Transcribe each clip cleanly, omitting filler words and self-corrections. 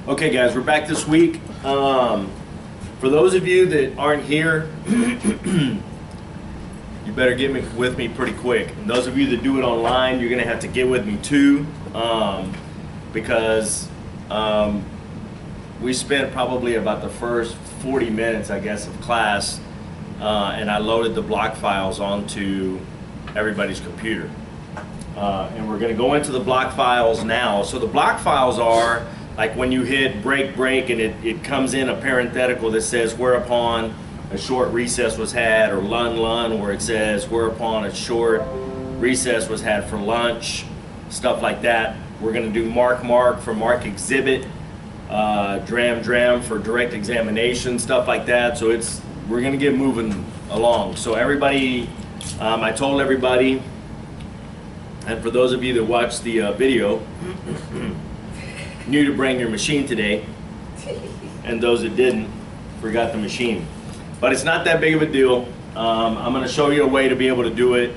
Okay guys, we're back this week. For those of you that aren't here, you better get with me pretty quick. And those of you that do it online, you're gonna have to get with me too, because we spent probably about the first 40 minutes, I guess, of class, and I loaded the block files onto everybody's computer. And we're gonna go into the block files now. So the block files are like when you hit break and it comes in a parenthetical that says whereupon a short recess was had, or lun where it says whereupon a short recess was had for lunch, stuff like that. We're going to do mark for mark exhibit, dram for direct examination, stuff like that. So we're going to get moving along. So everybody, I told everybody, and for those of you that watched the video, knew to bring your machine today, and those that didn't forgot the machine. But it's not that big of a deal. I'm going to show you a way to be able to do it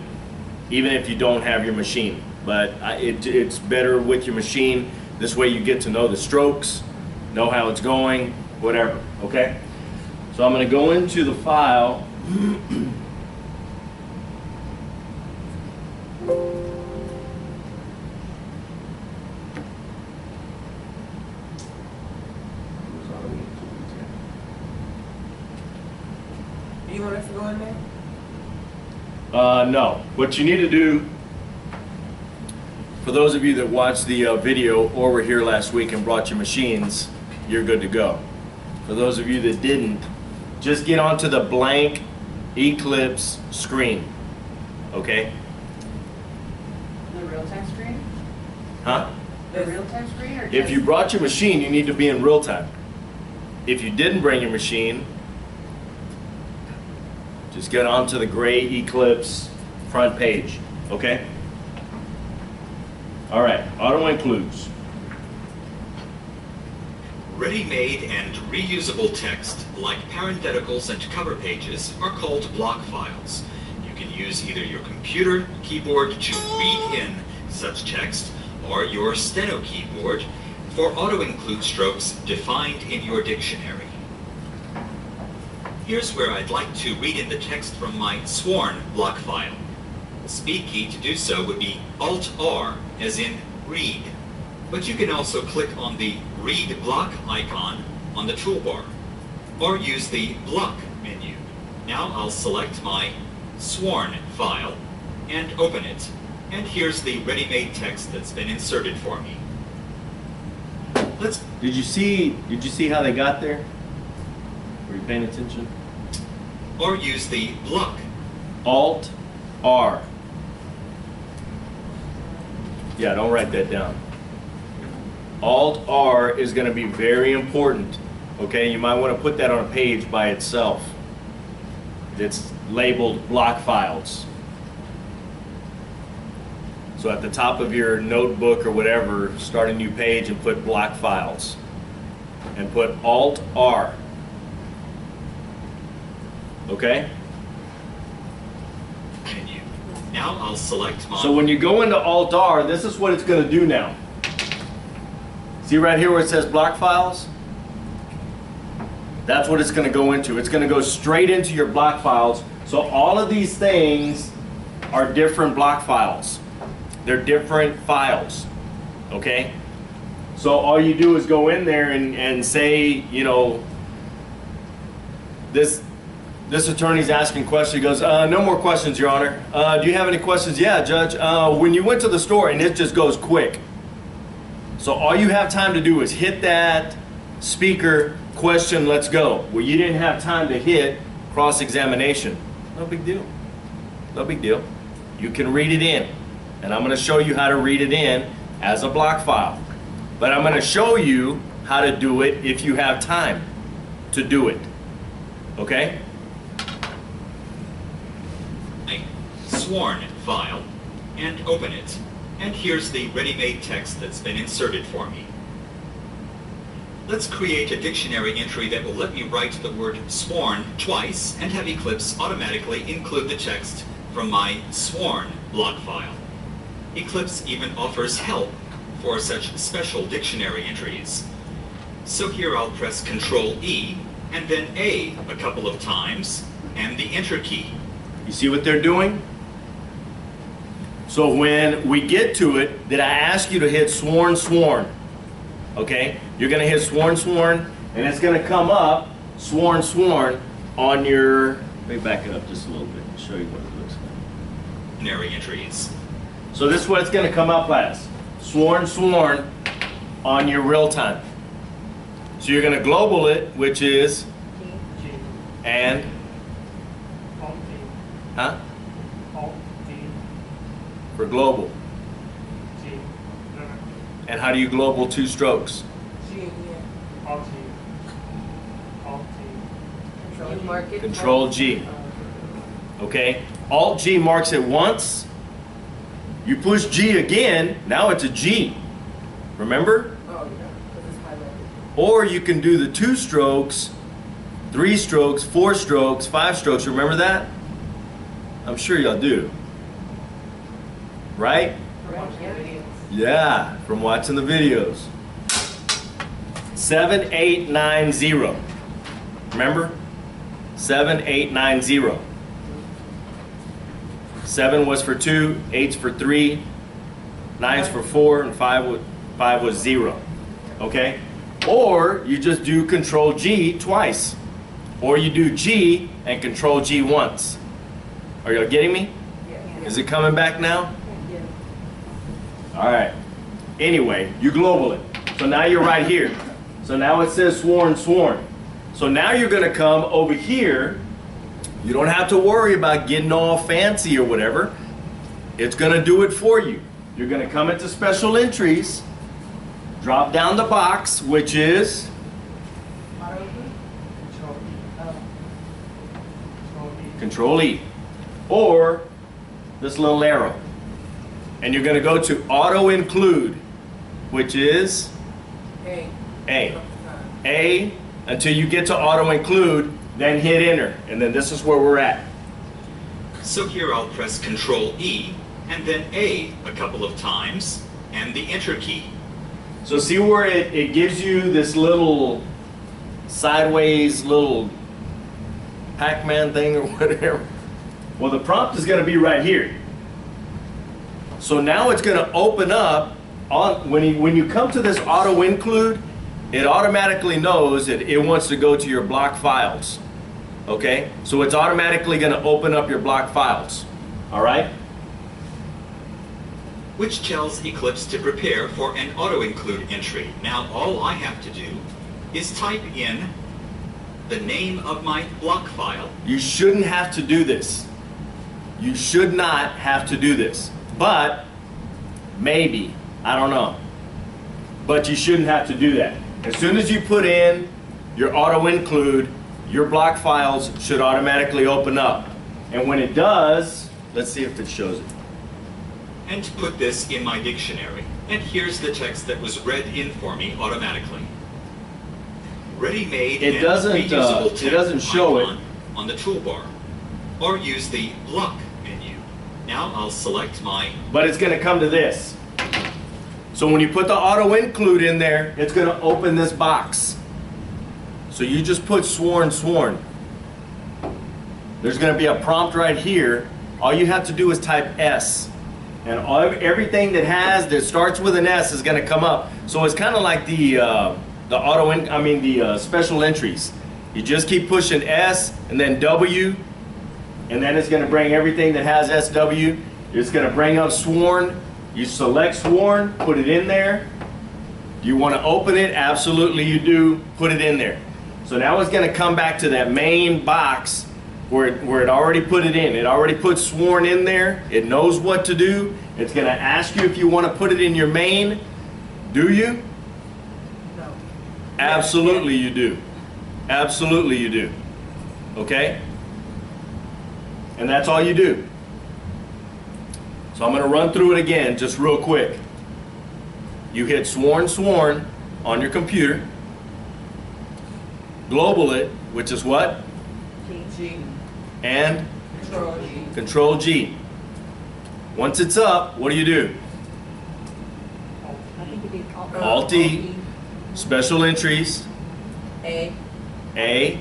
even if you don't have your machine. But it's better with your machine. This way you get to know the strokes, know how it's going, whatever, okay? So I'm going to go into the file. You want us to go in there? No. What you need to do, for those of you that watched the video or were here last week and brought your machines, you're good to go. For those of you that didn't, just get onto the blank Eclipse screen, okay? The real time screen? Huh? The real time screen? Or If you brought your machine, you need to be in real time. If you didn't bring your machine, just get onto the gray Eclipse front page, okay? All right, auto includes. Ready-made and reusable text, like parentheticals and cover pages, are called block files. You can use either your computer keyboard to read in such text, or your steno keyboard for auto-include strokes defined in your dictionary. Here's where I'd like to read in the text from my sworn block file. The speed key to do so would be Alt-R, as in read. But you can also click on the read block icon on the toolbar, or use the block menu. Now I'll select my sworn file and open it. And here's the ready-made text that's been inserted for me. Did you see how they got there? Were you paying attention? Or use the block. Alt-R. Yeah, don't write that down. Alt-R is going to be very important. Okay, you might want to put that on a page by itself. It's labeled block files. So at the top of your notebook or whatever, start a new page and put block files. And put Alt-R. Okay? Menu. Now I'll select my... So when you go into Alt-R, this is what it's going to do now. See right here where it says block files? That's what it's going to go into. It's going to go straight into your block files. So all of these things are different block files. They're different files. Okay? So all you do is go in there and say, you know, this attorney's asking questions. He goes, no more questions, Your Honor. Do you have any questions? Yeah, Judge. When you went to the store, and it just goes quick. So all you have time to do is hit that speaker, question, let's go. Well, you didn't have time to hit cross-examination. No big deal. No big deal. You can read it in. And I'm going to show you how to read it in as a block file. But I'm going to show you how to do it if you have time to do it. Okay? Sworn file and open it. And here's the ready-made text that's been inserted for me. Let's create a dictionary entry that will let me write the word sworn twice and have Eclipse automatically include the text from my sworn block file. Eclipse even offers help for such special dictionary entries. So here I'll press Control E and then A a couple of times and the Enter key. You see what they're doing? So when we get to it, did I ask you to hit sworn, sworn? Okay, you're gonna hit sworn, sworn, and it's gonna come up sworn, sworn on your, let me back it up just a little bit and show you what it looks like. Binary entries. So this is what it's gonna come up as. Sworn, sworn on your real time. So you're gonna global it, which is, G. and, Alt G. huh? Alt G. For global. G. No, no. And how do you global two strokes? G, yeah. Alt G. Alt G. Control mark it. Control G. Okay? Alt G marks it once. You push G again, now it's a G. Remember? Oh, yeah, because it's highlighted. Or you can do the 2 strokes, 3 strokes, 4 strokes, 5 strokes. Remember that? I'm sure y'all do. Right? Yeah, from watching the videos. 7890. Remember? 7890. 7 was for 2, 8's for 3, 9's for 4, and 5 was 0. Okay? Or you just do Control G twice. Or you do G and Control G once. Are y'all getting me? Yeah. Is it coming back now? All right. Anyway, you global it. So now you're right here. So now it says sworn, sworn. So now you're going to come over here. You don't have to worry about getting all fancy or whatever. It's going to do it for you. You're going to come into special entries, drop down the box, which is Control E. Control E. Control E, or this little arrow. And you're going to go to auto include, which is A. A. A until you get to auto include, then hit enter. And then this is where we're at. So here I'll press Control E and then A a couple of times and the Enter key. So see where it gives you this little sideways little Pac-Man thing or whatever? Well, the prompt is going to be right here. So now it's going to open up on when you come to this auto include, it automatically knows that it wants to go to your block files. Okay? So it's automatically going to open up your block files. All right? Which tells Eclipse to prepare for an auto-include entry. Now all I have to do is type in the name of my block file. You shouldn't have to do this. You should not have to do this. But maybe, I don't know. But you shouldn't have to do that. As soon as you put in your auto include, your block files should automatically open up. And when it does, let's see if it shows it. And put this in my dictionary. And here's the text that was read in for me automatically. Ready-made It and doesn't, reusable it text doesn't show icon on the toolbar. Or use the block menu. Now I'll select my But it's going to come to this. So when you put the auto include in there, it's going to open this box. So you just put sworn, sworn. There's going to be a prompt right here. All you have to do is type S. And everything that starts with an S is going to come up. So it's kind of like the special entries. You just keep pushing S and then W, and then it's going to bring everything that has SW. It's going to bring up sworn. You select sworn, put it in there. Do you want to open it? Absolutely you do. Put it in there. So now it's going to come back to that main box where it already put it in. It already put sworn in there. It knows what to do. It's going to ask you if you want to put it in your main. Do you? No. Absolutely you do. Absolutely you do. Okay? And that's all you do. So I'm going to run through it again just real quick. You hit sworn, sworn on your computer. Global it, which is what? G. And Control G. Control G. Once it's up, what do you do? Alt E. Special entries, A, A,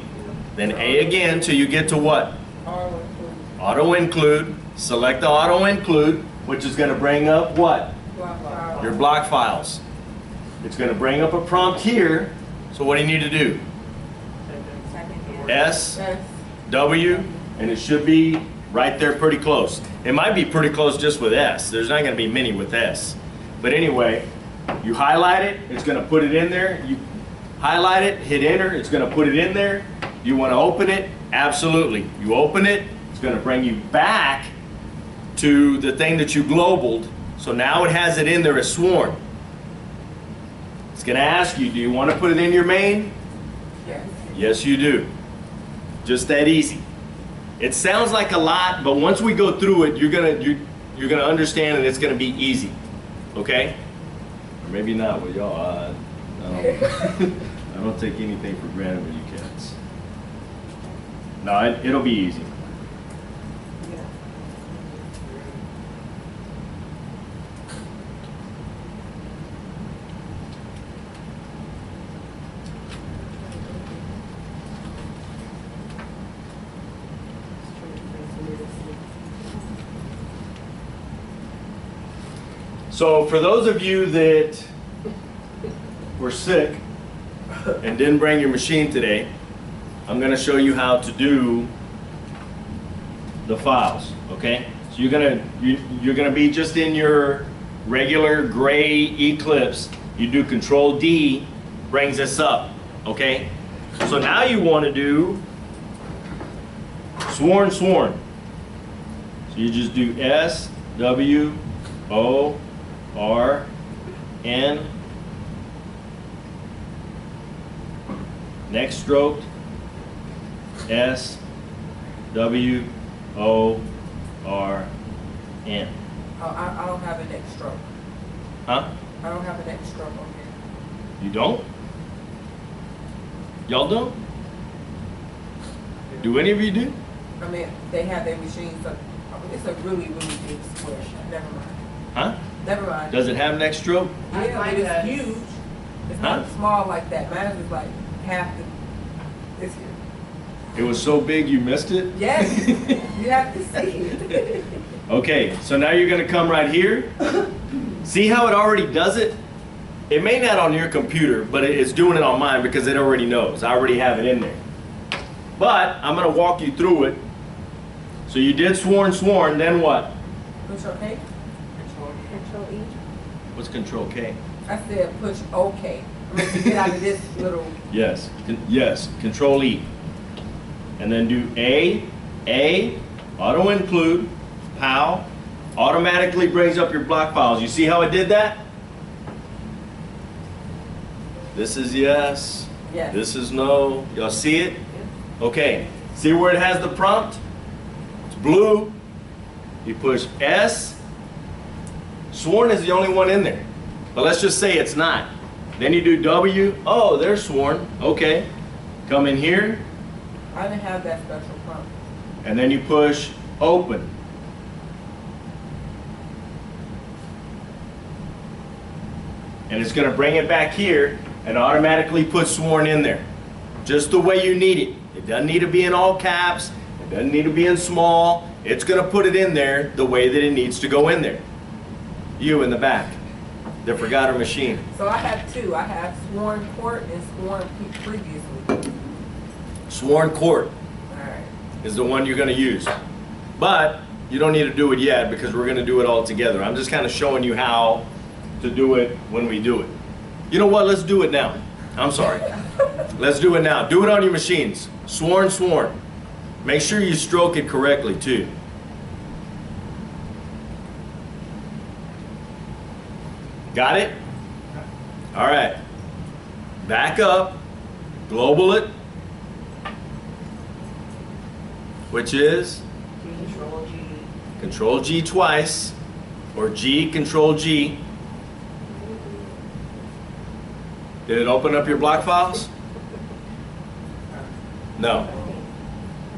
then A again till you get to what? R will include Auto include. Select the auto include, which is going to bring up what? block file. Your block files. It's going to bring up a prompt here. So what do you need to do? S, S, W, and it should be right there pretty close. It might be pretty close just with S. There's not going to be many with S. But anyway, you highlight it, it's going to put it in there. You highlight it, hit enter, it's going to put it in there. You want to open it? Absolutely. You open it, it's going to bring you back to the thing that you globaled. So now it has it in there as sworn. It's going to ask you, do you want to put it in your main? yes. Yes, you do. Just that easy. It sounds like a lot, but once we go through it, you're gonna understand, and it's gonna be easy. Okay? Or maybe not with y'all. I don't take anything for granted with you cats. No, it'll be easy. So for those of you that were sick and didn't bring your machine today, I'm going to show you how to do the files, okay? So you're gonna be just in your regular gray Eclipse. You do Control D, brings this up, okay? So now you want to do sworn. So you just do S, W, O, R, N, next stroked, S, W, O, R, N. Oh, I don't have a next stroke. Huh? I don't have a next stroke on here. You don't? Y'all don't? Do any of you do? I mean, they have their machines up. It's a really, really big square. Never mind. Huh? Never mind. Does it have next stroke? Yeah, but it's huge. It's not Huh? small like that. Mine is like half this here. It was so big you missed it? Yes, you have to see it. Okay, so now you're gonna come right here. See how it already does it? It may not on your computer, but it's doing it on mine because it already knows. I already have it in there. But I'm gonna walk you through it. So you did sworn, then what? Push OK. Control E. What's Control K? I said push OK. I mean, to get out of this little. Yes, yes, Control E. And then do A, auto include, POW, automatically brings up your block files. You see how it did that? This is yes, Yes. this is no. Y'all see it? Okay, see where it has the prompt? It's blue. You push S. Sworn is the only one in there. But let's just say it's not. Then you do W. Oh, there's sworn. Okay. Come in here. I didn't have that special prompt. And then you push open. And it's going to bring it back here and automatically put sworn in there. Just the way you need it. It doesn't need to be in all caps. It doesn't need to be in small. It's going to put it in there the way that it needs to go in there. You in the back that forgot her machine. So I have two. I have sworn court and sworn previously. Sworn court All right. is the one you're going to use. But you don't need to do it yet because we're going to do it all together. I'm just kind of showing you how to do it when we do it. You know what? Let's do it now. I'm sorry. Let's do it now. Do it on your machines. Sworn. Make sure you stroke it correctly too. Got it? All right. Back up. Global it. Which is Control G. Control G twice, or G, Control G. Did it open up your block files? No.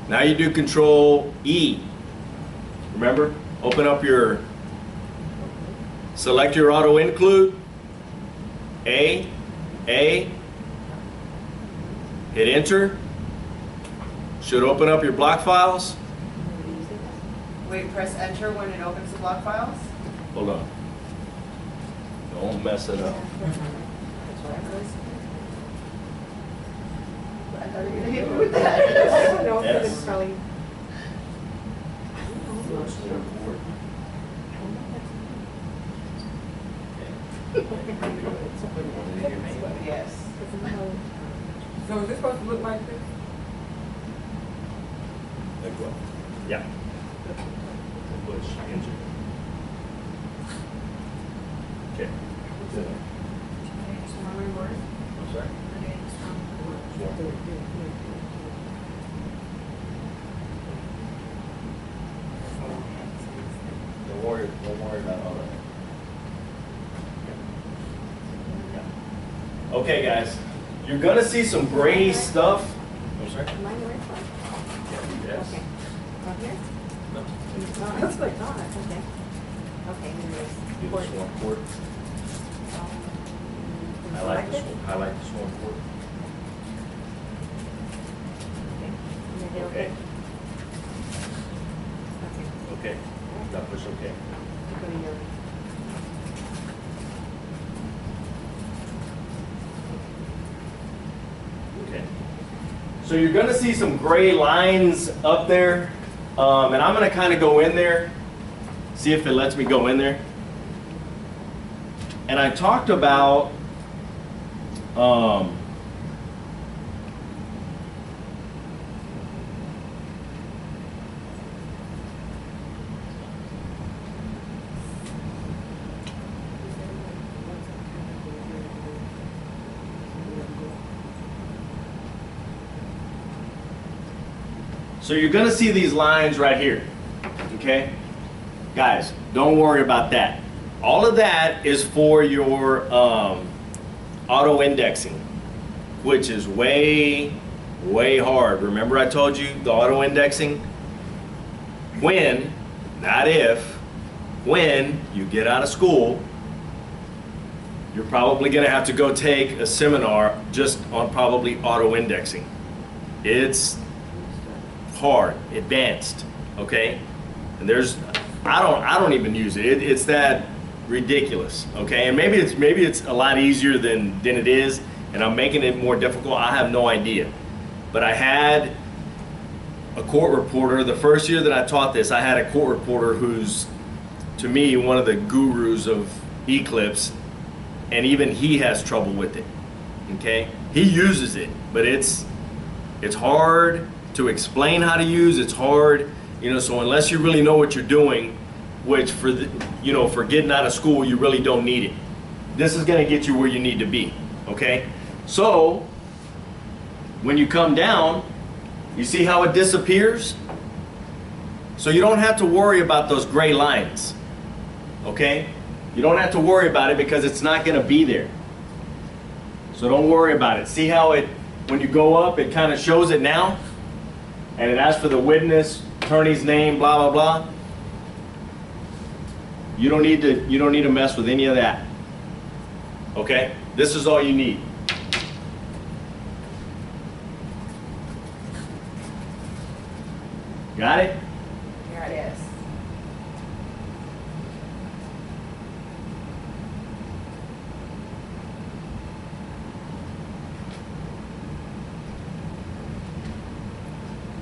Now you do Control E. Remember? Open up your, select your auto include, A, A, hit enter, should open up your block files. Wait, press enter when it opens the block files? Hold on. Don't mess it up. I thought you were gonna hit me with that. No, Yes. it's probably. Yes. So is this supposed to look like this? Like what? Yeah. Push enter. Okay. I'm sorry? Don't worry about all that. Yeah. Okay, guys, you're gonna see some gray stuff. I'm sorry? Mine where it's from. Yes. Okay. Up here? No. Oh, that's good. Oh, that's okay. Okay, and Do there's. the swarm port. Highlight the swarm port. Okay. Okay. Now push OK. Okay. So you're going to see some gray lines up there, and I'm going to kind of go in there, see if it lets me go in there. And I talked about so you're going to see these lines right here, okay? Guys, don't worry about that. All of that is for your auto indexing, which is way, way hard. Remember I told you the auto indexing? When, not if, when you get out of school, you're probably going to have to go take a seminar just on probably auto indexing. It's hard, advanced, okay? And there's, I don't even use it. It's that ridiculous, okay? And maybe it's a lot easier than it is, and I'm making it more difficult. I have no idea. But I had a court reporter, the first year that I taught this, I had a court reporter who's, to me, one of the gurus of Eclipse, and even he has trouble with it, okay? He uses it, but it's hard to explain how to use. It's hard, you know, so unless you really know what you're doing, which for the, you know, for getting out of school, you really don't need it. This is going to get you where you need to be, okay? So when you come down, you see how it disappears? So you don't have to worry about those gray lines, okay? You don't have to worry about it because it's not going to be there. So don't worry about it. See how it, when you go up, it kind of shows it now? And it asks for the witness, attorney's name, blah, blah, blah. You don't need to mess with any of that. Okay? This is all you need. Got it? Here it is.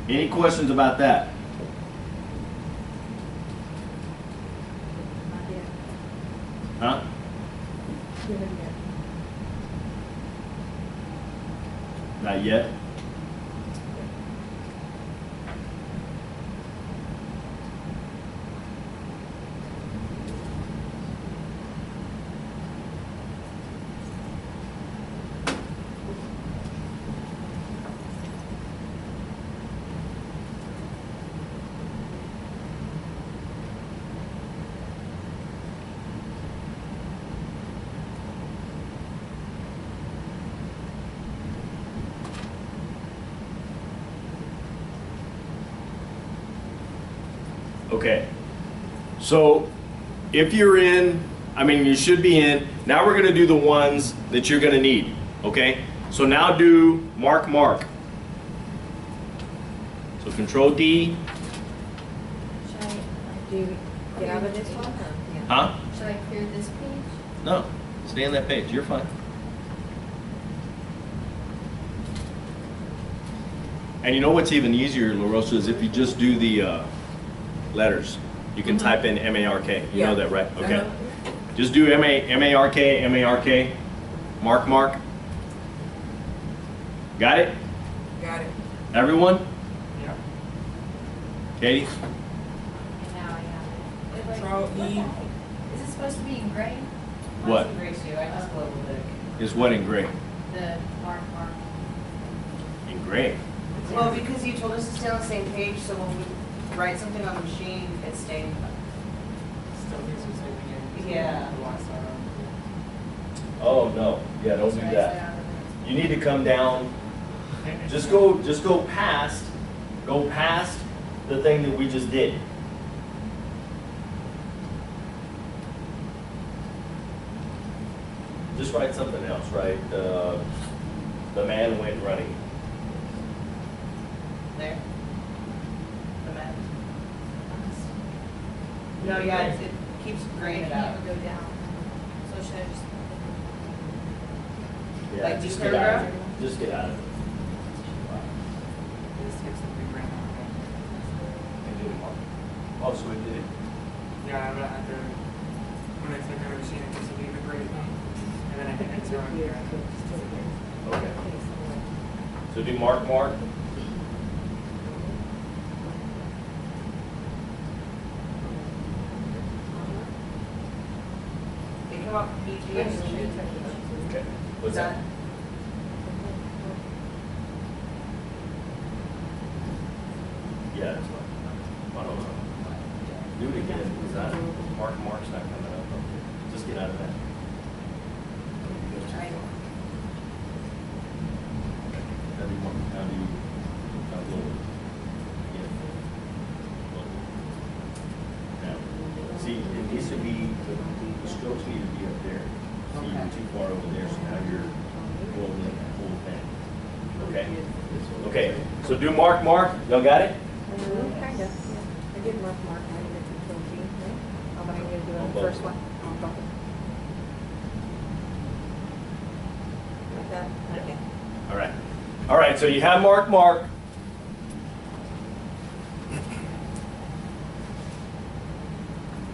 Any questions about that? Huh? Not yet? Okay, so if you're in, I mean you should be in, now we're going to do the ones that you're going to need. Okay, so now do mark, mark. So Control D, Should I, do you get out of this one or? Yeah. huh? Should I clear this page? No, stay on that page, you're fine. And you know what's even easier, LaRosa, is if you just do the letters. You can type in M-A-R-K, you know that, right? Okay. Uh-huh. Just do M-A-R-K, M-A-R-K, mark, mark. Got it? Got it. Everyone? Yeah. Katie? Now I have it. Control E. Is it supposed to be in gray? What? Mine's in gray too, I just global it. Is what in gray? The mark. In gray. Well, because you told us to stay on the same page, so when we write something on the machine, it's staying. Still gives you something in. Yeah. Oh, no. Yeah, don't do Should I that. stay out of it? You need to come down, just go past the thing that we just did. Just write something else, right? The man went running. There. The map. No, yeah, it keeps graying it out. Go down. So should I just? Yeah, Like just do get out of paragraph? it. Just get out of it. Oh, so we did it. Yeah, but after, when I click on the machine, it just leave it right now. And then I hit enter on here. And it just disappears. Okay. So do mark, mark. They come up BGS. Okay. What's that? Yeah, that's fine. I don't know. Do it again, because that mark's not coming up. Just get out of that. Now do mark, now do, lower. Yeah. Lower. Now, see, it needs to be, the strokes need to be up there. See, you're too far over there, so now you're rolling that whole thing. Okay? Okay, so do mark, mark. Y'all got it? Kind of, yeah. I did mark, mark, I did Control G, right? Oh, but I'm gonna do it on the both. first one. On both. Like that, okay. All right. All right, so you have mark, mark.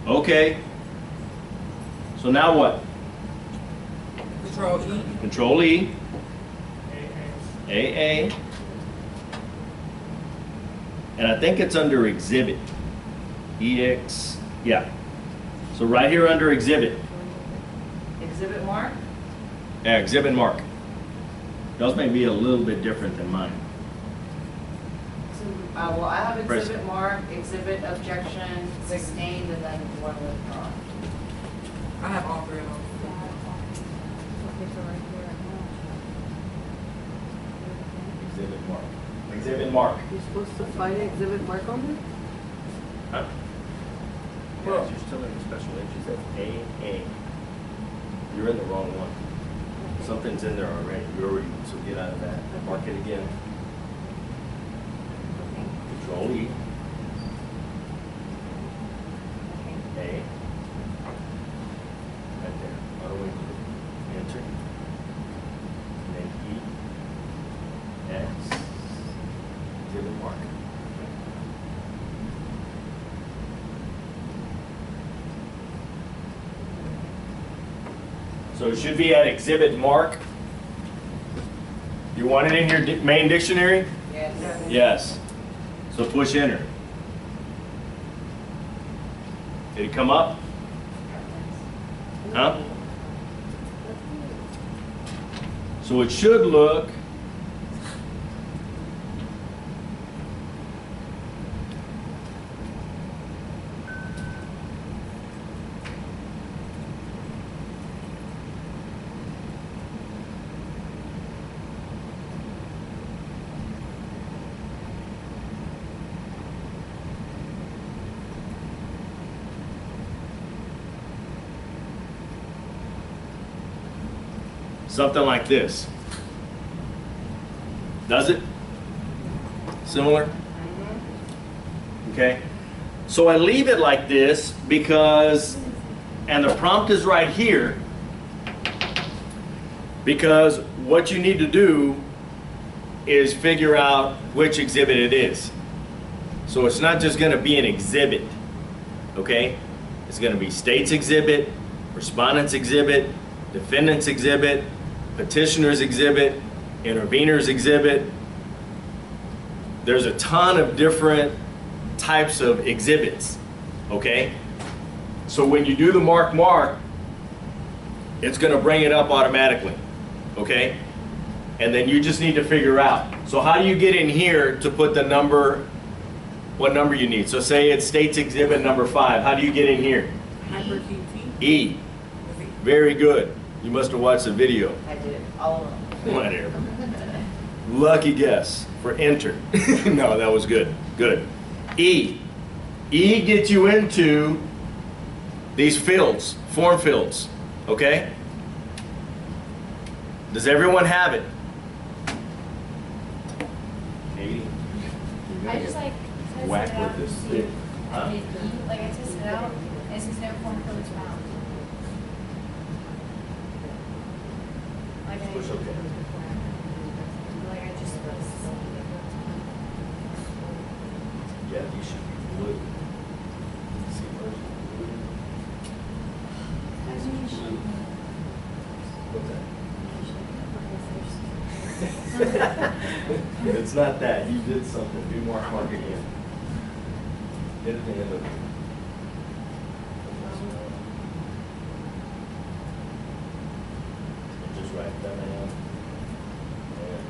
Okay. So now what? Control E. Control E, AA. And I think it's under exhibit. EX, yeah. So right here under exhibit, Exhibit mark? yeah, exhibit mark. Yours may be a little bit different than mine. Well, I have Press. exhibit mark, exhibit objection, sustained, and then one withdrawn. I have all three of them. Okay, so right here, Exhibit mark. Exhibit mark. You're supposed to find exhibit mark on there? Huh? Well, you're still in the special entries. That's AA. You're in the wrong one. Something's in there already. You already, so get out of that. Mark it again. Control E. A. Right there. Auto enter. And then E. X. Exhibit mark. So it should be at exhibit mark. You want it in your main dictionary? Yes. Yes. So push enter. Did it come up? Huh? So it should look something like this. Does it? Similar? Okay. So I leave it like this because, and the prompt is right here, because what you need to do is figure out which exhibit it is. So it's not just going to be an exhibit, okay? It's going to be state's exhibit, respondent's exhibit, defendant's exhibit, petitioner's exhibit, intervener's exhibit. There's a ton of different types of exhibits, okay? So when you do the mark, it's going to bring it up automatically, okay? And then you just need to figure out. So how do you get in here to put the number, what number you need? So say it's state's exhibit number 5. How do you get in here? Hyperacute T. E. Very good. You must have watched the video. I did, all of them. Whatever. Lucky guess for enter. No, that was good. Good. E. E gets you into these fields, form fields, okay? Does everyone have it? Katie? I just like tested Whack it out with to this see stick. if Huh? I did E, like I tested it out, and it says no form fields found. Like I, Push okay. like I just. Yeah, you should be blue. See where's blue? What's that? It's not that. You did something. Do mark again. Hit it in the just write that down. And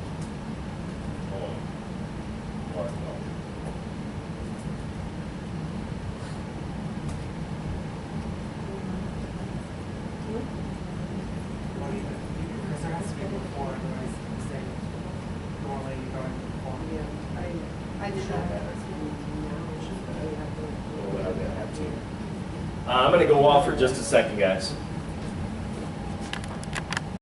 mark. Because there has to be before, otherwise it's say, normally you go in before. I did that. I'm going to go off for just a second, guys.